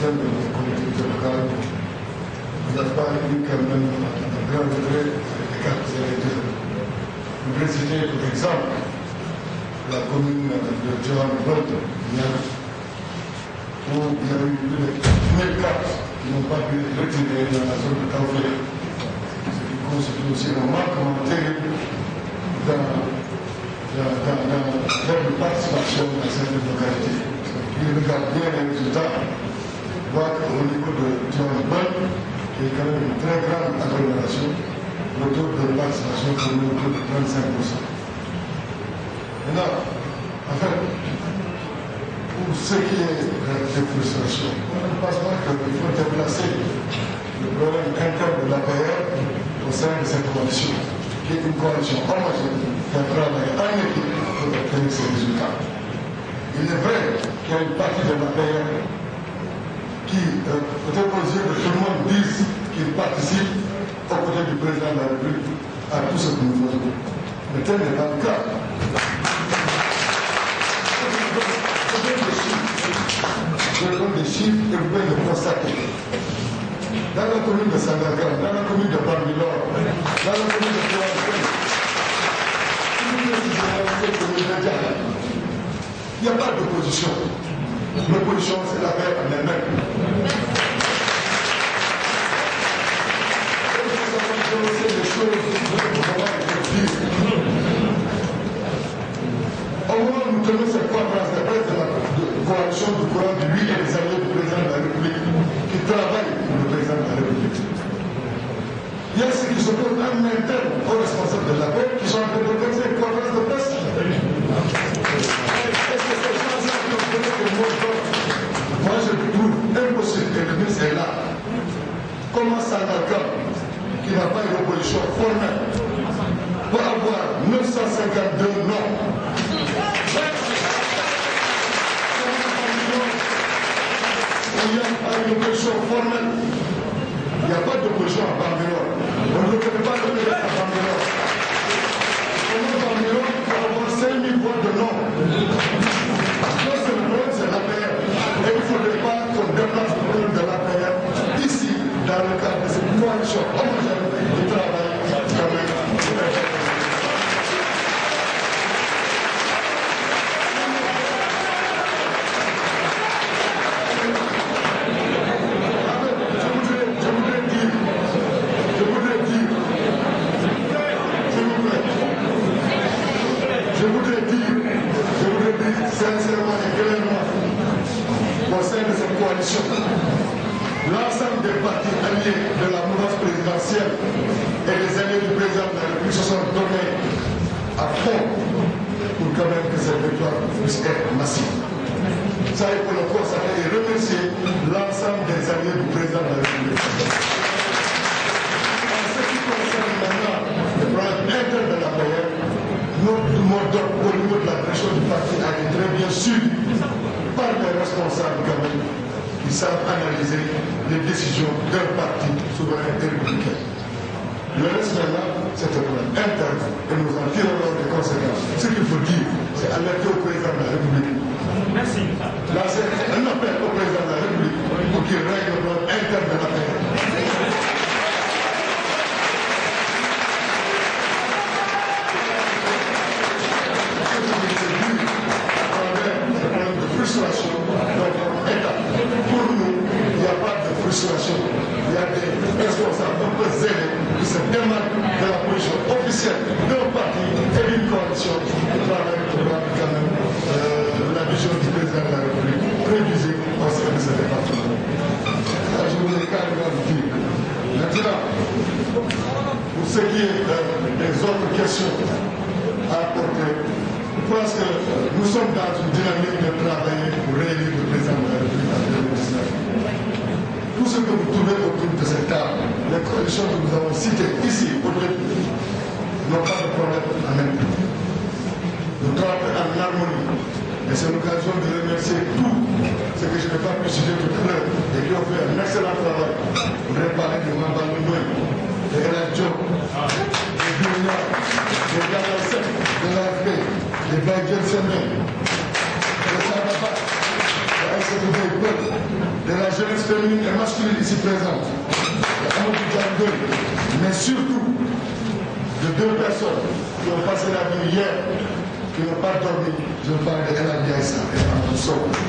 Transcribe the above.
sein de nos collectivités locales, vous n'avez pas eu quand même un grand degré de cartes électorales. Je voudrais citer pour exemple la commune de Djohan-Bolt, où il y a eu plus de 1000 cartes qui n'ont pas pu être retirées dans la zone de Taoufé, ce qui constitue aussi un manquement terrible dans la participation dans certaines localités. Il regarde bien les résultats, voit qu'au niveau de Djohan-Bolt, qui est quand même une très grande agglomération, le taux de participation est autour de 35%. Maintenant, en fait, pour ce qui est des frustrations, on ne pense pas qu'il faut déplacer le problème interne de l'APR au sein de cette coalition, qui est une coalition homogène qui a travaillé en équipe pour obtenir ces résultats. Il est vrai qu'il y a une partie de l'APR qui, peut-être aux yeux de tout le monde, disent qu'il participe aux côtés du président de la République à tout ce que nous faisons. Mais tel n'est pas le cas. Je donne des chiffres et vous pouvez le constater. Dans la commune de Sandakan, dans la commune de Bambilor, dans la commune de Kouakou, il n'y a pas d'opposition. L'opposition, c'est la paix en elle-même. Les choses, au moment où nous tenons cette conférence de presse de la coalition du courant de lui et les alliés du président de la République qui travaillent pour le président de la République, il y a ceux qui s'opposent en interne aux responsables de la paix qui sont en train d'organiser une conférence de presse. Est-ce que ces gens-là qui ont donné des mots d'ordre? Moi je trouve impossible, et le ministre est là. Comment Sandakan, qui n'a pas une opposition formelle, pour avoir 952 noms. Il y a une opposition formelle. Il n'y a pas d'opposition à Bambilor. On ne peut pas donner à Bambilor. Comment Bambilor peut avoir 5000 voix de non? Non, c'est le problème, c'est l'APR. Et il ne faudrait pas qu'on déplace le problème de l'APR ici, dans le cadre de cette coalition homogène qui travaille quand même. Sincèrement et clairement, au sein de cette coalition, l'ensemble des partis alliés de la mouvance présidentielle et les alliés du président de la République se sont donnés à fond pour quand même que cette victoire puisse être massive. Ça est pour le constater et remercier l'ensemble des alliés du président de la République. En ce qui concerne maintenant le problème interne de la paix, notre mot d'ordre au niveau de la direction du parti a été très bien suivi par les responsables quand même qui savent analyser les décisions d'un parti souverain et républicain. Le reste maintenant, c'est un problème interne et nous en tirerons des conséquences. Ce qu'il faut dire, c'est alerter au président de la République. Merci. Là, c'est un appel au président de la République pour qu'il règle le problème interne de la paix. Frustration dans notre État. Pour nous, il n'y a pas de frustration. Il y a des responsables un peu zélés qui se démarquent de la position officielle d'un parti et d'une coalition qui travaille pour quand même la vision du président de la République prévisée au sein de ce département. Je voudrais carrément vous dire. Maintenant, pour ce qui est des autres questions à apporter, je pense que nous sommes dans une dynamique de travailler pour réélire le président de la République en 2019. Tout ce que vous trouvez autour de cette table, les coalitions que nous avons citées ici, au début, n'ont pas de problème en même temps. Nous travaillons en harmonie. Et c'est l'occasion de remercier tous ceux que je n'ai pas pu citer tout à l'heure et qui ont fait un excellent travail. Je voudrais parler de Mamba Ndoye, de Hélène Diop, de Dunia, de Galassek, de l'AFP, de Baïdjen Semé, de Sababa, de la SFP, de la jeunesse féminine et masculine ici présente, mais surtout de deux personnes qui ont passé la nuit hier, qui n'ont pas dormi. Je parle de El Abiaïsa et Anton Sow.